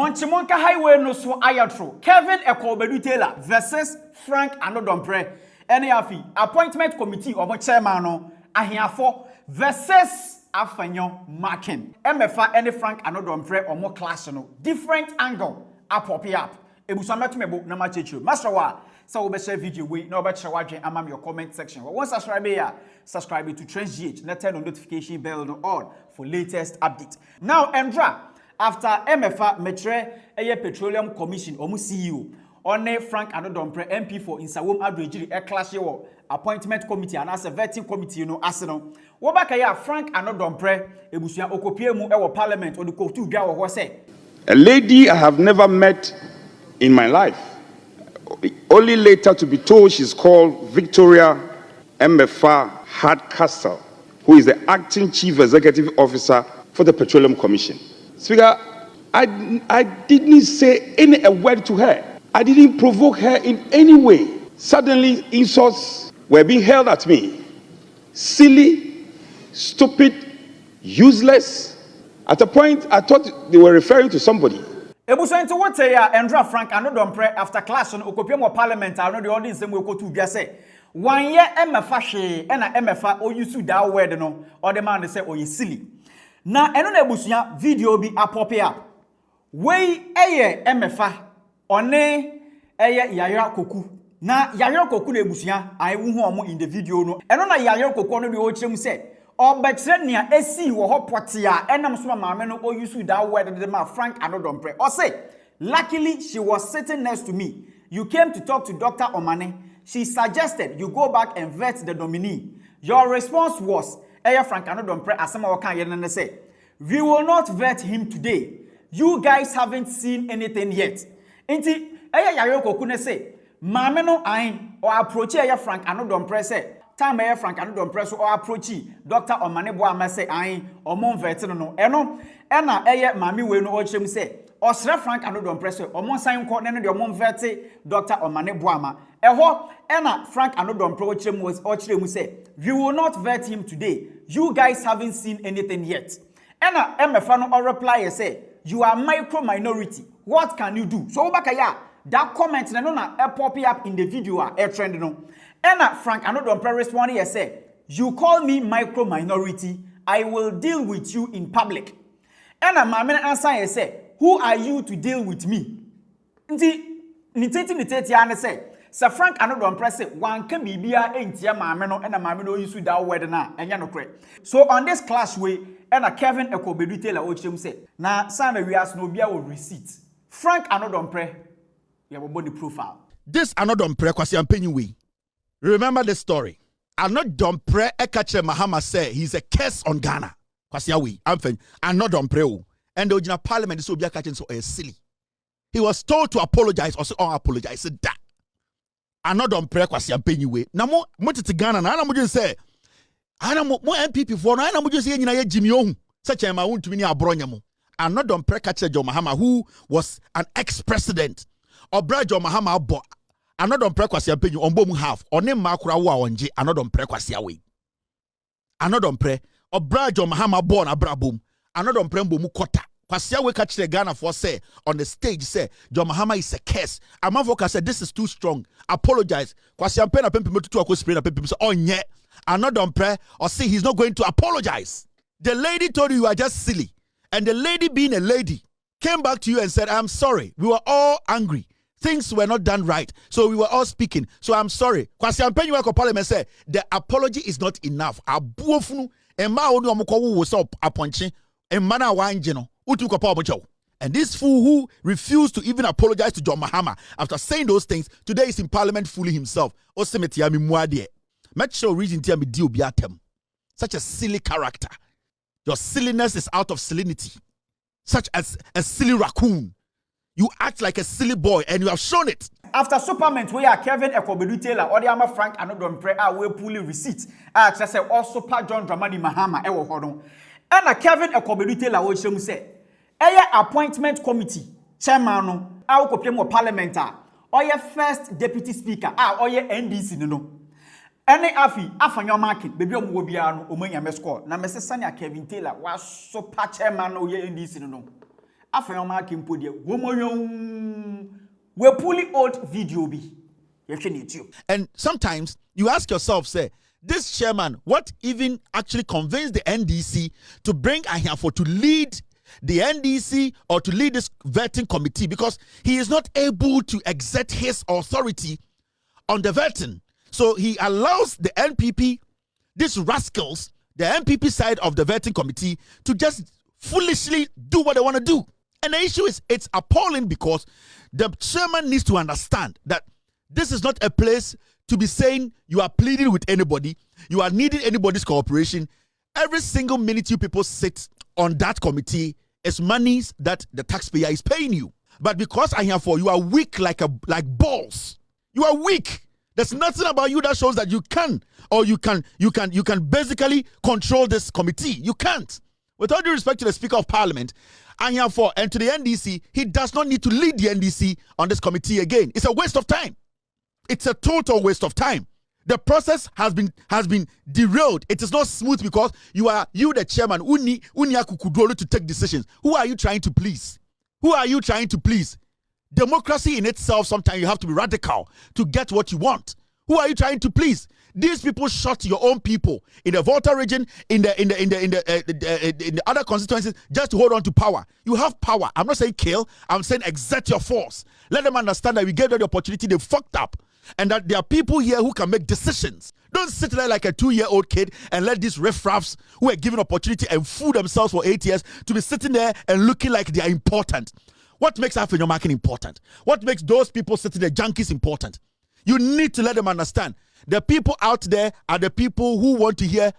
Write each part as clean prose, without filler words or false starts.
Monchimonka Highway no so ayatro. Kevin Ekobedu Taylor versus Frank Annoh Dompreh. NAFI appointment committee or chairman no ahiafo versus Afenyo Markin. MFA any Frank Annoh Dompreh or more class no different angle apopi up. Ebusametu mebo na machechu. Master wa so we share video we no be share wadwen amam your comment section. Once subscribe here, subscribe to TRENDSGH. Let turn on notification bell on for latest update. Now Endra after MFA Metre Petroleum Commission omu CEO on Frank Annoh Dompreh MP for Insawom Adrejiri clash your appointment committee and as a vetting committee no aseno. Wo baka ya Frank Annoh Dompreh ebusuan okopie mu e parliament on the kotu dwa wo say. A lady I have never met in my life, only later to be told she's called Victoria Mmefa Hardcastle, who is the acting chief executive officer for the Petroleum Commission. Speaker, I didn't say a word to her. I didn't provoke her in any way. Suddenly, insults were being hurled at me. Silly, stupid, useless. At a point, I thought they were referring to somebody. Ebusento what say Endra Frank Annoh Dompreh after class on Okopiemo Parliament, I know the audience them will go to Biase. 1 year MFA she and MFA or you su that word no or the man they say oh you silly. Na eno na ebusuya video bi apopi up. Wey eye MFA one eye yaya koku. Na yaya koku na ebusuya ai wu hu omo in the video no. Eno na yaya koku no de o kyerem say obetre nea esi wo hopote a enam so maame no o use that word de ma Frank Annoh Dompreh. O say luckily she was sitting next to me. You came to talk to Dr. Omane. She suggested you go back and vet the nominee. Your response was Frank Annoh Dompreh asema waka yene say we will not vet him today. You guys haven't seen anything yet. Inti yaya koku ne say maame no ain or approach Frank Annoh Dompreh say time Frank Annoh Dompreh so or approach Dr. Omane Boama say ain or mon vet no eno ena maame we no o chem say Osra Frank Annoh Dompreh so omon sign ko ne no de omon vet Dr. Omane Boama eho ena Frank Annoh Dompreh o chem was o chere mu say we will not vet him today. You guys haven't seen anything yet. Ena MFA no or reply say you are micro minority. What can you do? So obakaya that comment na no na pop up in the video a trend no. Ena Frank Annoh Dompreh respond here say you call me micro minority, I will deal with you in public. Ena maame answer here say who are you to deal with me? Nti niteti ane say Sir Frank Annoh Dompreh say wan ka bibia entia maame no ena maame no use that word na enya no kre. So on this class way ena Kevin Ekobedu Taylor o chem say na sana we as no bia wo receipt. Frank Annoh Dompreh ya bo the profile. This Annoh Dompreh kwasi ampenyi we. Remember the story. Annoh Dompreh ekache Mahama say he's a curse on Ghana. Kwasi awi amfen Annoh Dompreh o. And the original parliament so bia catching so silly. He was told to apologize or say oh apologize say that. Annoh Dompreh kwasi ampenyi we. Na mo tete Ghana na mo just say ana mo MPP for na ana mo just say nyina ye Jimmy Ohun. Such a ma wuntumi ni abronya mo. Annoh Dompreh kache John Mahama who was an ex-president. Obra John Mahama abo Annoh Dompreh kwasi ampenyi ombo mu half one ma kura wo a onje Annoh Dompreh kwasi awe. Annoh Dompreh obra John Mahama born abrabom Annoh Dompreh mbo mu kota kwasi awe ka kire Ghana for say on the stage say John Mahama is a curse. Amavoka said this is too strong. Apologize. Kwasi ampenyi na pempem tutu akosprey na pempem say onye Annoh Dompreh or say he's not going to apologize. The lady told you are just silly. And the lady being a lady came back to you and said, I'm sorry. We were all angry. Things were not done right. So we were all speaking. So I'm sorry. Kwasi ampenyi wako parliament said, the apology is not enough. Abuofunu, ema onu omukwa wo so aponche, ema na wanje no, utu kwa pa omocho. And this fool who refused to even apologize to John Mahama after saying those things, today is in parliament fooling himself. Osemeti ami muadie. Make sure reason tia me di obiatem. Such a silly character. Your silliness is out of salinity. Such as a silly raccoon. You act like a silly boy and you have shown it. After supplement we are Kevin Ekobedu Taylor or the ama Frank Annoh Dompreh we pulling receipt. Say also pa John Dramani Mahama ewo hono. And Kevin Ekobedu Taylor we shemu say appointment committee chairman no a ukopiem parliament or your first deputy speaker or your NDC no. Any Afenyo Markin, baby omo bia no omanya me score. Na me sesane Kevin Taylor was super chairman o ye NDC no. Afenyo Markin po de we pulling old video bi. And sometimes you ask yourself, say, this chairman, what even actually convinced the NDC to bring Ahiafo to lead the NDC or to lead this vetting committee, because he is not able to exert his authority on the vetting. So he allows the NPP, these rascals, the NPP side of the vetting committee, to just foolishly do what they want to do. And the issue is, it's appalling because the chairman needs to understand that this is not a place to be saying you are pleading with anybody, you are needing anybody's cooperation. Every single minute you people sit on that committee is monies that the taxpayer is paying you. But because you are weak like balls. You are weak. There's nothing about you that shows that you can, or you can basically control this committee. You can't. With all due respect to the Speaker of Parliament, and to the NDC, he does not need to lead the NDC on this committee again. It's a waste of time. It's a total waste of time. The process has been derailed. It is not smooth because you the chairman, to take decisions. Who are you trying to please? Who are you trying to please? Democracy in itself, sometimes you have to be radical to get what you want. Who are you trying to please? These people shot your own people in the Volta region, in the other constituencies, just to hold on to power. You have power. I'm not saying kill. I'm saying exert your force. Let them understand that we gave them the opportunity. They fucked up, and that there are people here who can make decisions. Don't sit there like a 2-year-old kid and let these riffraffs who are given opportunity and fool themselves for 8 years to be sitting there and looking like they are important. What makes Afenyo Markin important? What makes those people sitting there junkies important? You need to let them understand. The people out there are the people who want to hear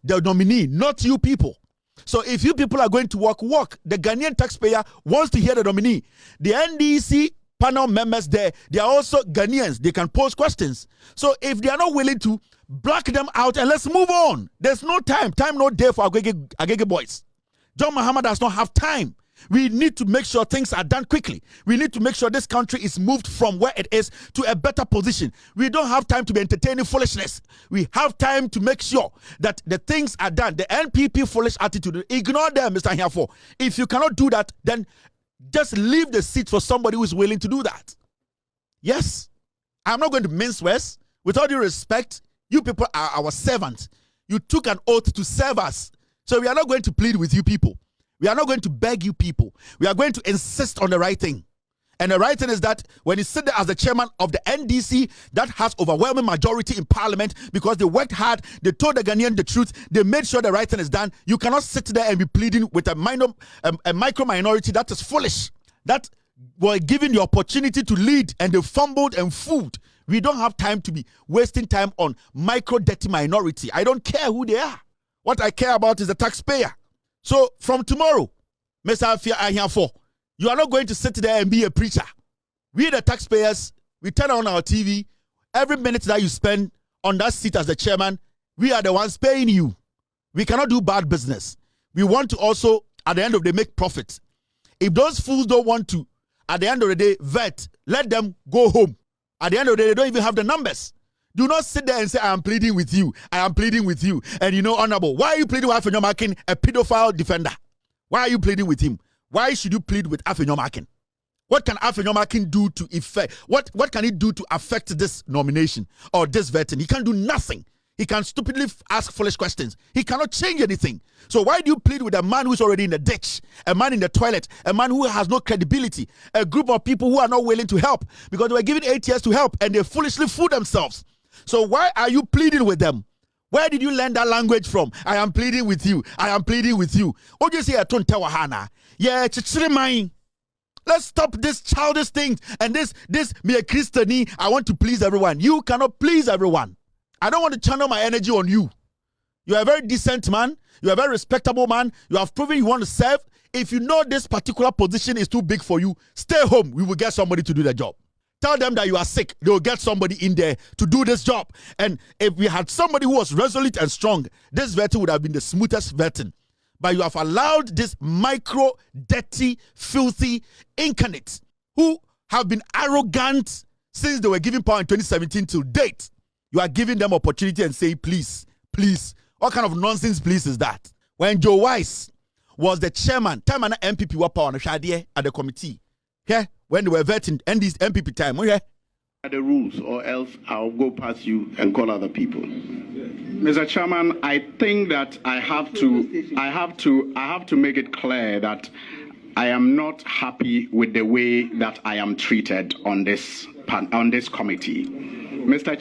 the nominee, not you people. So if you people are going to walk. The Ghanaian taxpayer wants to hear the nominee. The NDC panel members there, they are also Ghanaians. They can pose questions. So if they are not willing to, block them out and let's move on. There's no time. Time no day for Agege boys. John Mahama does not have time. We need to make sure things are done quickly. We need to make sure this country is moved from where it is to a better position. We don't have time to be entertaining foolishness. We have time to make sure that the things are done. The NPP foolish attitude, ignore them, Mr. Ahiafo. If you cannot do that, then just leave the seat for somebody who is willing to do that. Yes, I'm not going to mince words. With all due respect, you people are our servants. You took an oath to serve us. So we are not going to plead with you people. We are not going to beg you people. We are going to insist on the right thing. And the right thing is that when you sit there as the chairman of the NDC, that has overwhelming majority in parliament because they worked hard, they told the Ghanaian the truth, they made sure the right thing is done. You cannot sit there and be pleading with a micro minority that is foolish, that were given the opportunity to lead and they fumbled and fooled. We don't have time to be wasting time on micro dirty minority. I don't care who they are. What I care about is the taxpayer. So from tomorrow, Mr. Ahiafo, you are not going to sit there and be a preacher. We the taxpayers, we turn on our TV. Every minute that you spend on that seat as the chairman, we are the ones paying you. We cannot do bad business. We want to also, at the end of the day, make profit. If those fools don't want to, at the end of the day, vet, let them go home. At the end of the day, they don't even have the numbers. Do not sit there and say, I am pleading with you. I am pleading with you. And you know, Honorable, why are you pleading with Afenyo Markin, a pedophile defender? Why are you pleading with him? Why should you plead with Afenyo Markin? What can Afenyo Markin do to affect? What can he do to affect this nomination or this vetting? He can't do nothing. He can stupidly ask foolish questions. He cannot change anything. So why do you plead with a man who's already in the ditch, a man in the toilet, a man who has no credibility, a group of people who are not willing to help because they were given 8 years to help and they foolishly fooled themselves? So why are you pleading with them? Where did you learn that language from? I am pleading with you. I am pleading with you. What do you say? Yeah, let's stop this childish things and this me a Christian. I want to please everyone. You cannot please everyone. I don't want to channel my energy on you. You are a very decent man. You are a very respectable man. You have proven you want to serve. If you know this particular position is too big for you, stay home. We will get somebody to do the job. Tell them that you are sick. They will get somebody in there to do this job. And if we had somebody who was resolute and strong, this vetting would have been the smoothest vetting. But you have allowed this micro, dirty, filthy incarnates who have been arrogant since they were given power in 2017 till date. You are giving them opportunity and say, please, please. What kind of nonsense please is that? When Joe Wise was the chairman. Time and MPP were power at the committee. Yeah, when they were vetting and this MPP time. Okay. The rules, or else I'll go past you and call other people. Mr. Chairman, I think that I have to make it clear that I am not happy with the way that I am treated on this committee. Mr.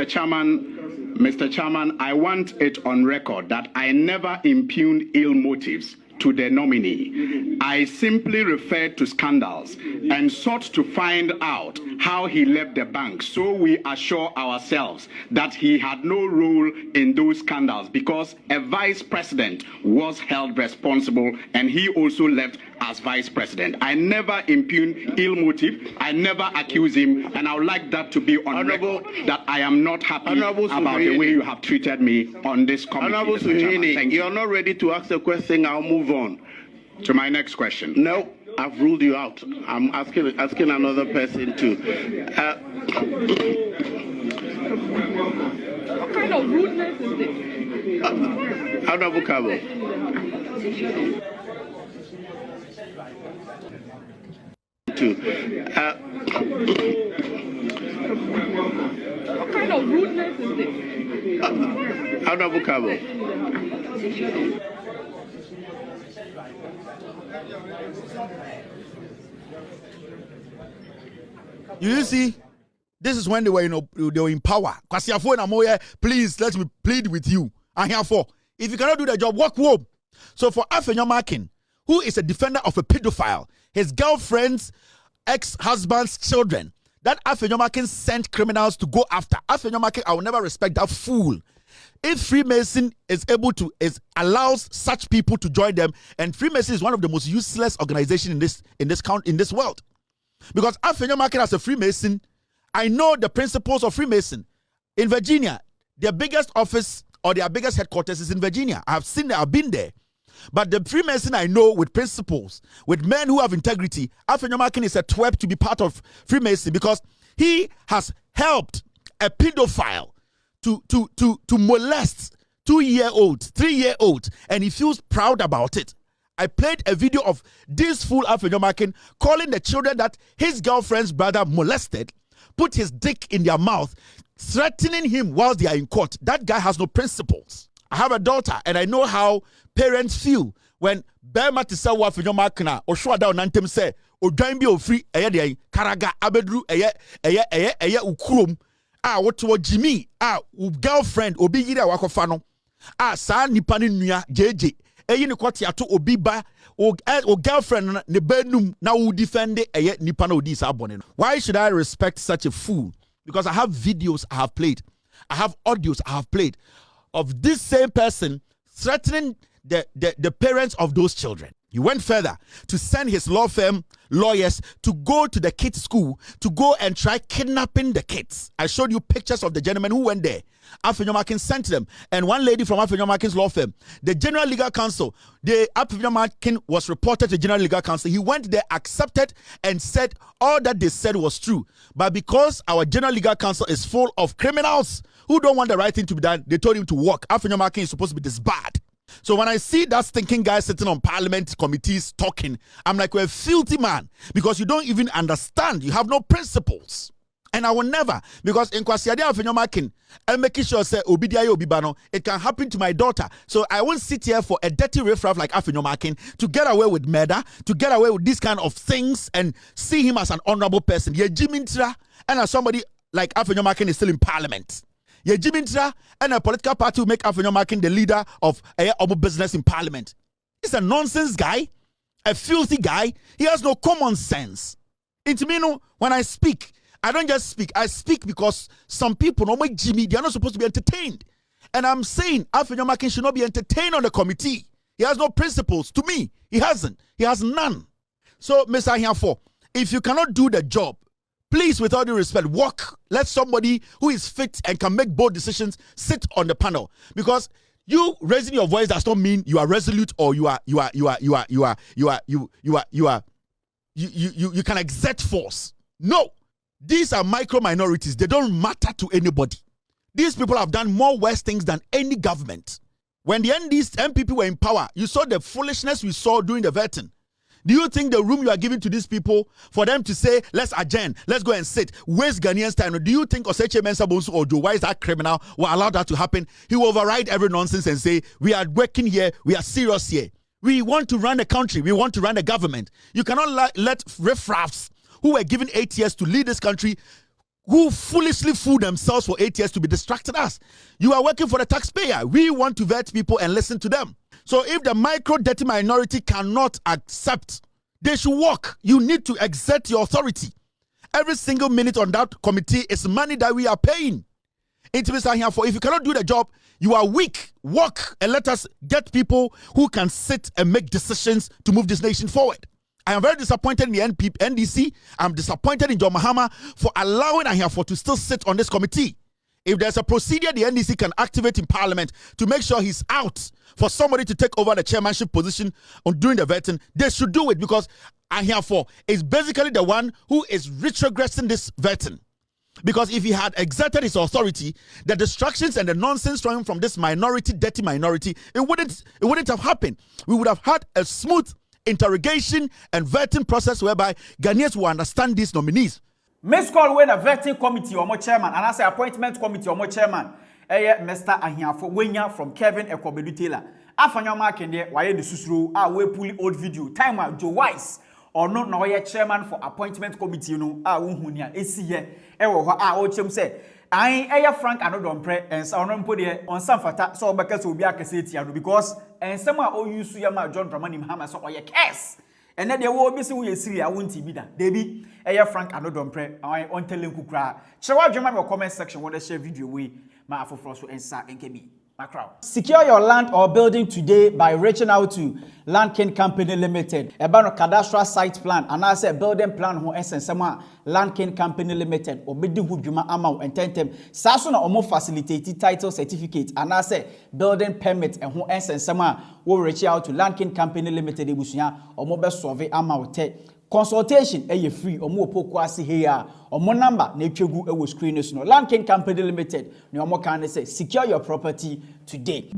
Chairman, I want it on record that I never impugned ill motives to the nominee. I simply referred to scandals and sought to find out how he left the bank, so we assure ourselves that he had no role in those scandals because a vice president was held responsible and he also left as vice president. I never impugned ill motive, I never accused him, and I would like that to be on record that I am not happy about the way you have treated me on this committee. Honorable Suhini, you're not ready to ask the question, I'll move on. To my next question. No, I've ruled you out. I'm asking another person too. What kind of rudeness is this? Honorable Cabo. What kind of rudeness is this? Honorable Cabo. You see, this is when they were, they were in power. Please, let me plead with you. I'm here for. If you cannot do the job, walk home. So for Afenyo Markin, who is a defender of a pedophile, his girlfriend's ex-husband's children, that Afenyo Markin sent criminals to go after. Afenyo Markin, I will never respect that fool. If Freemason is able to, allows such people to join them, and Freemason is one of the most useless organizations in this world. Because Afenyo Markin as a Freemason, I know the principles of Freemason. In Virginia, their biggest office or their biggest headquarters is in Virginia. I've seen that, I've been there. But the Freemason I know with principles, with men who have integrity, Afenyo Markin is a twerp to be part of Freemason because he has helped a pedophile to molest 2-year-olds, 3-year-olds, and he feels proud about it. I played a video of this fool Afenyo Markin calling the children that his girlfriend's brother molested, put his dick in their mouth, threatening him whilst they are in court. That guy has no principles. I have a daughter, and I know how parents feel when Bema to say what Afenyo Markin or Shwada on Antem say, or Dime be free, Karaga Abedru, Ukurum, what to Jimmy, girlfriend, Obi Gira Wakofano, Sa Nipani Nuya, JJ. Eyi ni kwati ato obi ba o girlfriend ne benum na wo defend nipa na odi sa abone. Why should I respect such a fool? Because I have videos I have played. I have audios I have played of this same person threatening the parents of those children. He went further to send his law firm lawyers to go to the kids' school to go and try kidnapping the kids. I showed you pictures of the gentleman who went there. Afenyo Markin sent them. And one lady from Afenyo Markin's law firm, the General Legal Counsel, Afenyo Markin was reported to General Legal Counsel. He went there, accepted, and said all that they said was true. But because our General Legal Counsel is full of criminals who don't want the right thing to be done, they told him to walk. Afenyo Markin is supposed to be disbarred. So when I see that stinking guy sitting on parliament committees talking, I'm like, we're a filthy man because you don't even understand. You have no principles. And I will never, because in Kwasiade Afenyo Markin, I'm making sure say Obidiaye Obibano, it can happen to my daughter. So I won't sit here for a dirty riffraff like Afenyo Markin to get away with murder, to get away with these kind of things and see him as an honorable person. Ye Jimintra, and as somebody like Afenyo Markin is still in parliament. Ye Jimintra and a political party will make Afenyo Markin the leader of a business in parliament. He's a nonsense guy, a filthy guy. He has no common sense. Into me, when I speak, I don't just speak. I speak because some people, no my Jimmy, they are not supposed to be entertained. And I'm saying Afenyo Markin should not be entertained on the committee. He has no principles. To me, he hasn't. He has none. So, Mr. Ahiafo, if you cannot do the job, please, with all due respect, walk. Let somebody who is fit and can make bold decisions sit on the panel. Because you raising your voice does not mean you are resolute or you can exert force. No. These are micro minorities. They don't matter to anybody. These people have done more worse things than any government. When the MPP were in power, you saw the foolishness we saw during the vetting. Do you think the room you are giving to these people for them to say, let's adjourn, let's go and sit, waste Ghanaians' time? Do you think Oseche Mensah Bonsu or Joe, why is that criminal, will allow that to happen? He will override every nonsense and say, we are working here, we are serious here. We want to run the country, we want to run the government. You cannot let riffraffs who were given 8 years to lead this country, who foolishly fooled themselves for 8 years to be distracted us. You are working for the taxpayer. We want to vet people and listen to them. So if the micro-dirty minority cannot accept, they should walk. You need to exert your authority. Every single minute on that committee is money that we are paying. If you cannot do the job, you are weak. Walk and let us get people who can sit and make decisions to move this nation forward. I am very disappointed in the NDC. I'm disappointed in John Mahama for allowing Ahiafo to still sit on this committee. If there's a procedure the NDC can activate in Parliament to make sure he's out for somebody to take over the chairmanship position on during the vetting, they should do it, because Ahiafo is basically the one who is retrogressing this vetting. Because if he had exerted his authority, the distractions and the nonsense coming from this minority, dirty minority, it wouldn't have happened. We would have had a smooth interrogation and vetting process whereby Ghanaians will understand these nominees. Miss call when a vetting committee or more chairman, and I say appointment committee or more chairman, Mr. Ahiafo Wenya from Kevin Ekobedu Taylor. Afenyo Markin there, why the susuru, we pull old video, time out Joe Wise, or not now chairman for appointment committee, you know, unhunia, ACA, Ochem said. I Frank Annoh Dompreh and Sound put on some fata so because will be a cassette because and someone all use Yama John Dramani Mahama so or your case. And then there will be some Syria, I won't be that. Debbie, Frank Annoh Dompreh, I on telling Kukra. Shall I join my comment section when they share video we my Afro and Sa and KB. Secure your land or building today by reaching out to Markin Company Limited. About a cadastral site plan and I say building plan who essence someone Markin Company Limited or bidding who juma amount and tentem Sasuna or more facilitated title certificate and I say building permit and who essence someone will reach out to Markin Company Limited or mobile survey amount. Consultation free or more pokwasi here or more number nature go screen no Markin Company Limited no more can say secure your property today.